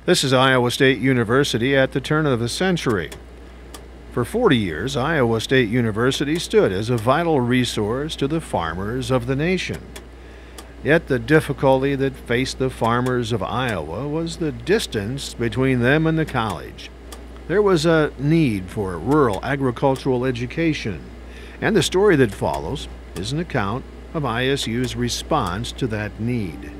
This is Iowa State University at the turn of the century. For 40 years, Iowa State University stood as a vital resource to the farmers of the nation. Yet the difficulty that faced the farmers of Iowa was the distance between them and the college. There was a need for rural agricultural education, and the story that follows is an account of ISU's response to that need.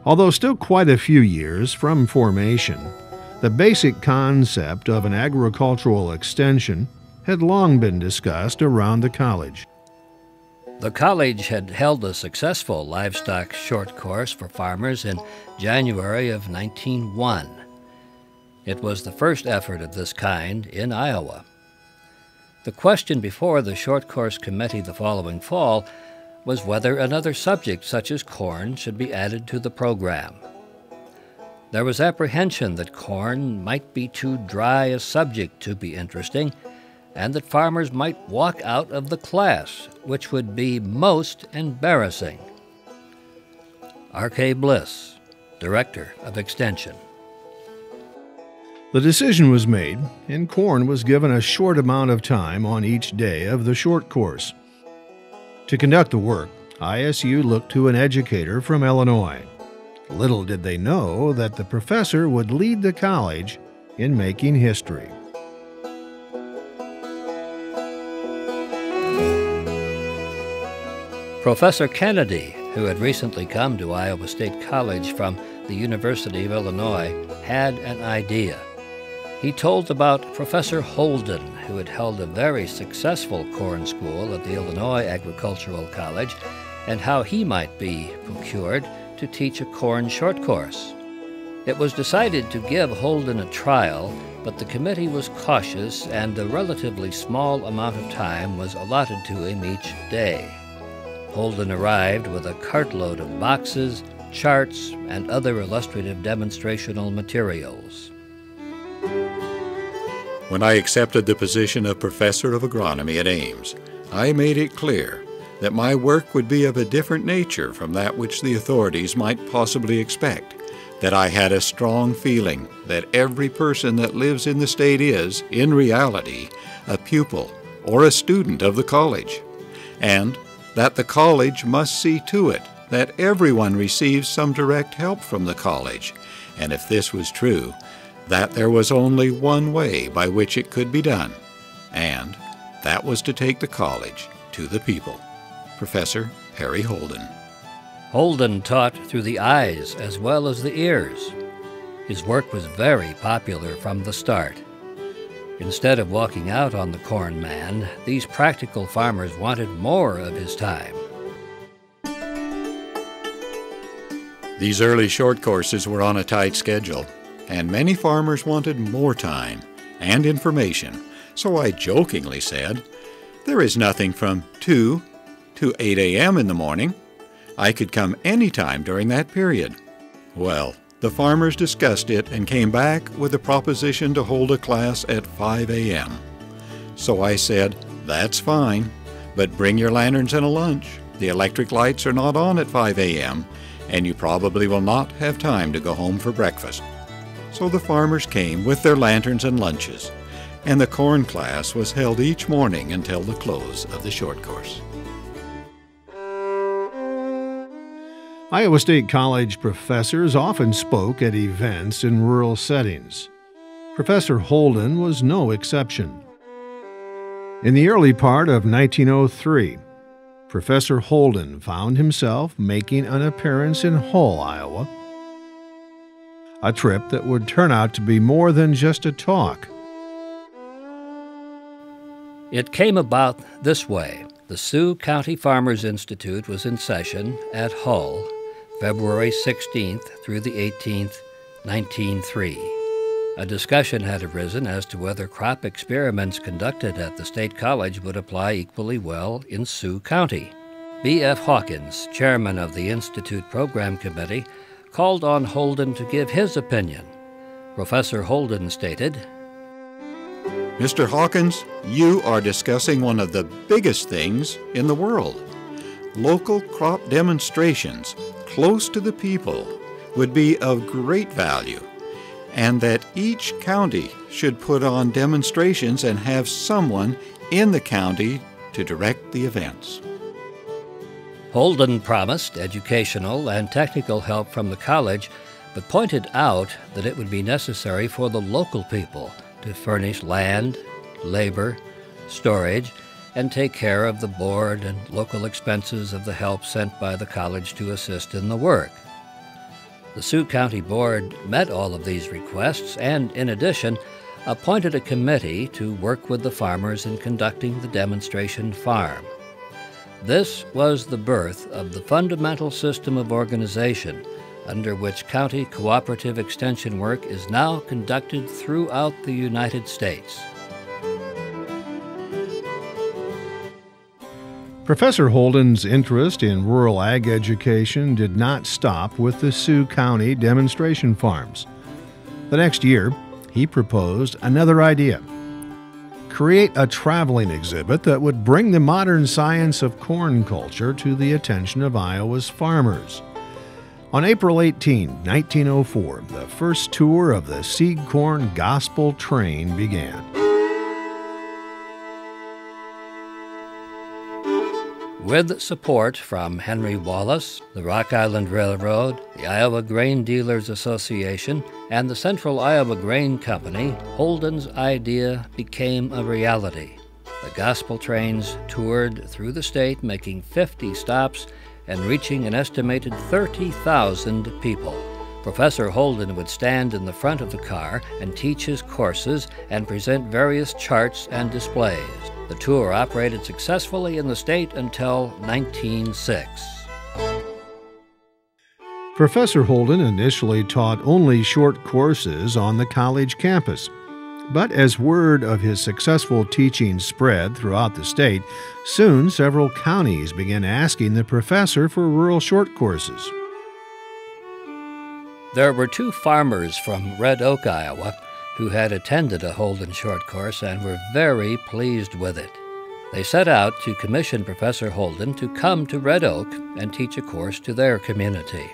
Although still quite a few years from formation, the basic concept of an agricultural extension had long been discussed around the college. The college had held a successful livestock short course for farmers in January of 1901. It was the first effort of this kind in Iowa. The question before the short course committee the following fall was whether another subject such as corn should be added to the program. There was apprehension that corn might be too dry a subject to be interesting, and that farmers might walk out of the class, which would be most embarrassing. R.K. Bliss, Director of Extension. The decision was made, and corn was given a short amount of time on each day of the short course. To conduct the work, ISU looked to an educator from Illinois. Little did they know that the professor would lead the college in making history. Professor Kennedy, who had recently come to Iowa State College from the University of Illinois, had an idea. He told about Professor Holden, who had held a very successful corn school at the Illinois Agricultural College, and how he might be procured to teach a corn short course. It was decided to give Holden a trial, but the committee was cautious and a relatively small amount of time was allotted to him each day. Holden arrived with a cartload of boxes, charts, and other illustrative demonstrational materials. When I accepted the position of Professor of Agronomy at Ames, I made it clear that my work would be of a different nature from that which the authorities might possibly expect, that I had a strong feeling that every person that lives in the state is, in reality, a pupil or a student of the college, and that the college must see to it that everyone receives some direct help from the college, and if this was true, that there was only one way by which it could be done, and that was to take the college to the people. Professor Harry Holden. Holden taught through the eyes as well as the ears. His work was very popular from the start. Instead of walking out on the corn man, these practical farmers wanted more of his time. These early short courses were on a tight schedule, and many farmers wanted more time and information, so I jokingly said, "There is nothing from 2 to 8 a.m. in the morning. I could come any time during that period." Well, the farmers discussed it and came back with a proposition to hold a class at 5 a.m. So I said, "That's fine, but bring your lanterns and a lunch. The electric lights are not on at 5 a.m., and you probably will not have time to go home for breakfast." So the farmers came with their lanterns and lunches, and the corn class was held each morning until the close of the short course. Iowa State College professors often spoke at events in rural settings. Professor Holden was no exception. In the early part of 1903, Professor Holden found himself making an appearance in Hull, Iowa, a trip that would turn out to be more than just a talk. It came about this way. The Sioux County Farmers Institute was in session at Hull, February 16th through the 18th, 1903. A discussion had arisen as to whether crop experiments conducted at the State College would apply equally well in Sioux County. B.F. Hawkins, chairman of the Institute Program Committee, called on Holden to give his opinion. Professor Holden stated, Mr. Hawkins, you are discussing one of the biggest things in the world. Local crop demonstrations close to the people would be of great value, and that each county should put on demonstrations and have someone in the county to direct the events. Holden promised educational and technical help from the college, but pointed out that it would be necessary for the local people to furnish land, labor, storage, and take care of the board and local expenses of the help sent by the college to assist in the work. The Sioux County Board met all of these requests and, in addition, appointed a committee to work with the farmers in conducting the demonstration farm. This was the birth of the fundamental system of organization under which county cooperative extension work is now conducted throughout the United States. Professor Holden's interest in rural ag education did not stop with the Sioux County demonstration farms. The next year, he proposed another idea: create a traveling exhibit that would bring the modern science of corn culture to the attention of Iowa's farmers. On April 18, 1904, the first tour of the Seed Corn Gospel Train began. With support from Henry Wallace, the Rock Island Railroad, the Iowa Grain Dealers Association, and the Central Iowa Grain Company, Holden's idea became a reality. The gospel trains toured through the state, making 50 stops and reaching an estimated 30,000 people. Professor Holden would stand in the front of the car and teach his courses and present various charts and displays. The tour operated successfully in the state until 1906. Professor Holden initially taught only short courses on the college campus. But as word of his successful teaching spread throughout the state, soon several counties began asking the professor for rural short courses. There were two farmers from Red Oak, Iowa, who had attended a Holden short course and were very pleased with it. They set out to commission Professor Holden to come to Red Oak and teach a course to their community.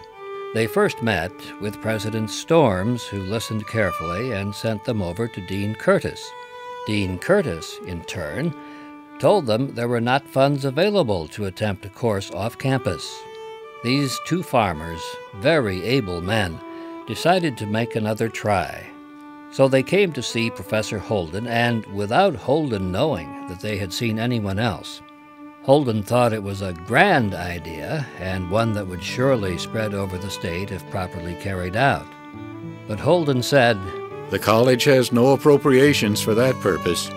They first met with President Storms, who listened carefully and sent them over to Dean Curtis. Dean Curtis, in turn, told them there were not funds available to attempt a course off campus. These two farmers, very able men, decided to make another try. So they came to see Professor Holden, and without Holden knowing that they had seen anyone else. Holden thought it was a grand idea, and one that would surely spread over the state if properly carried out. But Holden said, "The college has no appropriations for that purpose.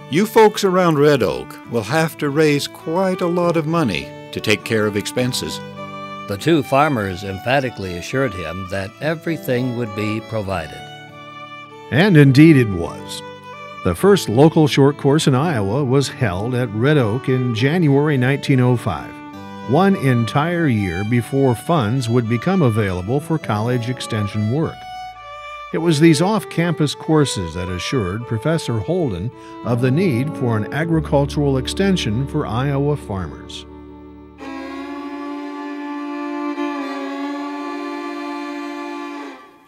You folks around Red Oak will have to raise quite a lot of money to take care of expenses." The two farmers emphatically assured him that everything would be provided. And indeed it was. The first local short course in Iowa was held at Red Oak in January 1905, one entire year before funds would become available for college extension work. It was these off-campus courses that assured Professor Holden of the need for an agricultural extension for Iowa farmers.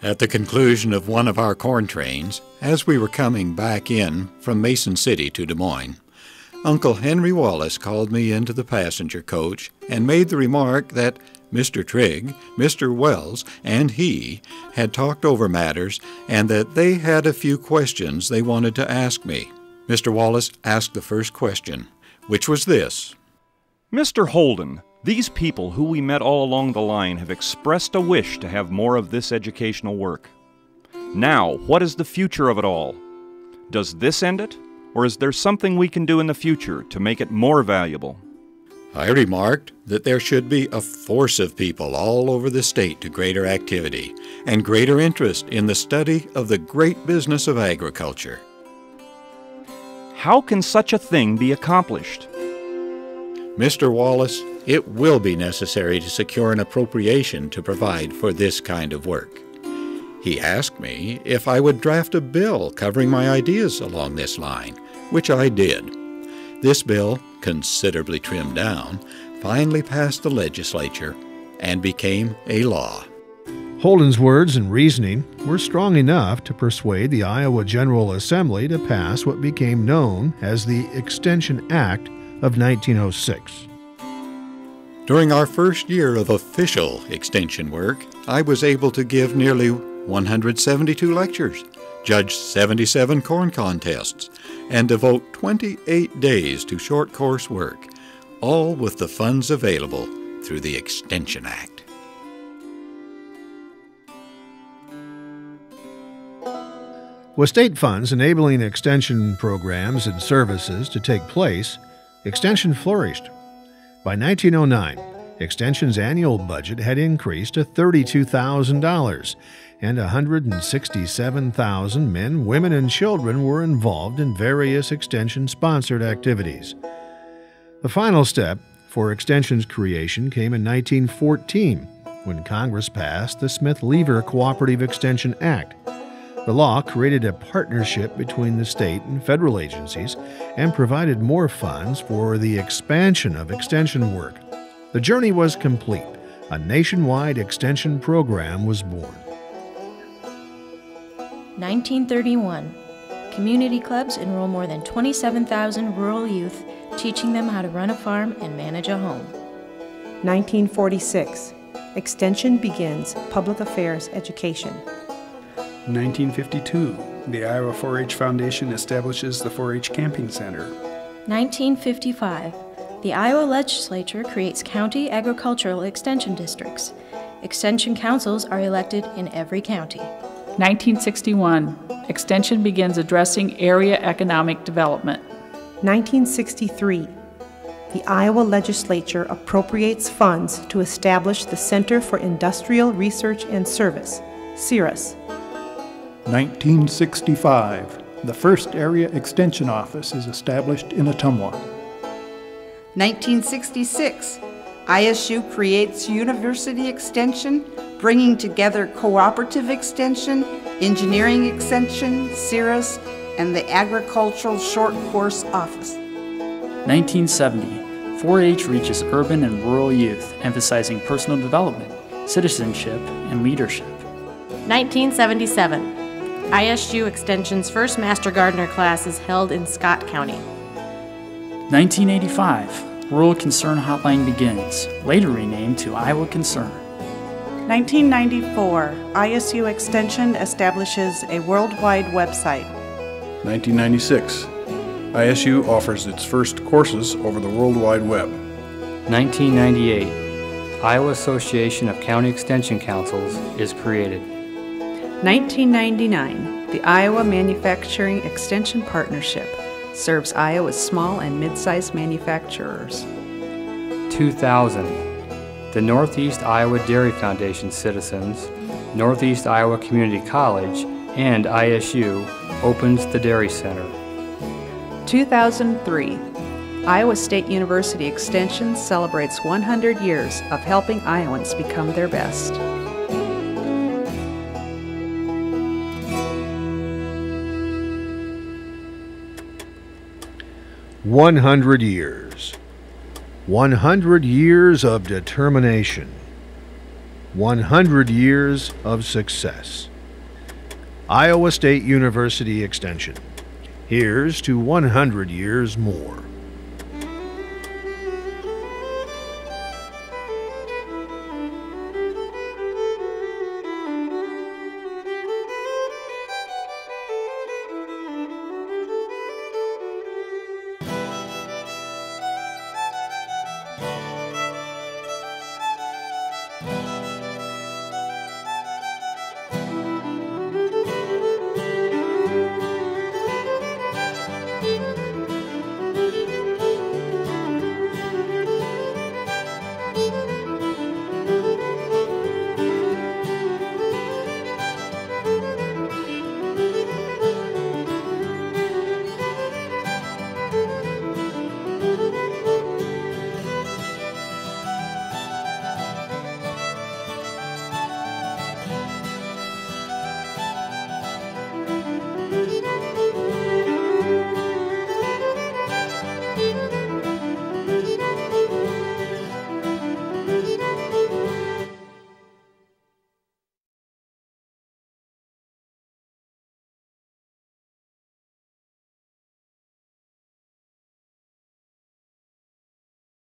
At the conclusion of one of our corn trains, as we were coming back in from Mason City to Des Moines, Uncle Henry Wallace called me into the passenger coach and made the remark that Mr. Trigg, Mr. Wells, and he had talked over matters and that they had a few questions they wanted to ask me. Mr. Wallace asked the first question, which was this: Mr. Holden, these people who we met all along the line have expressed a wish to have more of this educational work. Now, what is the future of it all? Does this end it, or is there something we can do in the future to make it more valuable? I remarked that there should be a force of people all over the state to greater activity and greater interest in the study of the great business of agriculture. How can such a thing be accomplished? Mr. Wallace, it will be necessary to secure an appropriation to provide for this kind of work. He asked me if I would draft a bill covering my ideas along this line, which I did. This bill, considerably trimmed down, finally passed the legislature and became a law. Holden's words and reasoning were strong enough to persuade the Iowa General Assembly to pass what became known as the Extension Act of 1906. During our first year of official extension work, I was able to give nearly 172 lectures, judge 77 corn contests, and devote 28 days to short course work, all with the funds available through the Extension Act. With state funds enabling extension programs and services to take place, Extension flourished. By 1909, Extension's annual budget had increased to $32,000, and 167,000 men, women, and children were involved in various Extension-sponsored activities. The final step for Extension's creation came in 1914, when Congress passed the Smith-Lever Cooperative Extension Act. The law created a partnership between the state and federal agencies and provided more funds for the expansion of extension work. The journey was complete. A nationwide extension program was born. 1931. Community clubs enroll more than 27,000 rural youth, teaching them how to run a farm and manage a home. 1946. Extension begins public affairs education. 1952. The Iowa 4-H Foundation establishes the 4-H Camping Center. 1955. The Iowa legislature creates county agricultural extension districts. Extension councils are elected in every county. 1961. Extension begins addressing area economic development. 1963. The Iowa legislature appropriates funds to establish the Center for Industrial Research and Service, CIRUS. 1965. The first area extension office is established in Ottumwa. 1966. ISU creates University Extension, bringing together Cooperative Extension, Engineering Extension, CIRUS, and the Agricultural Short Course Office. 1970. 4-H reaches urban and rural youth, emphasizing personal development, citizenship, and leadership. 1977. ISU Extension's first Master Gardener class is held in Scott County. 1985. Rural Concern Hotline begins, later renamed to Iowa Concern. 1994. ISU Extension establishes a worldwide website. 1996. ISU offers its first courses over the World Wide Web. 1998. Iowa Association of County Extension Councils is created. 1999. The Iowa Manufacturing Extension Partnership serves Iowa's small and mid-sized manufacturers. 2000. The Northeast Iowa Dairy Foundation citizens, Northeast Iowa Community College, and ISU opens the Dairy Center. 2003. Iowa State University Extension celebrates 100 years of helping Iowans become their best. 100 years. 100 years of determination. 100 years of success. Iowa State University Extension. Here's to 100 years more.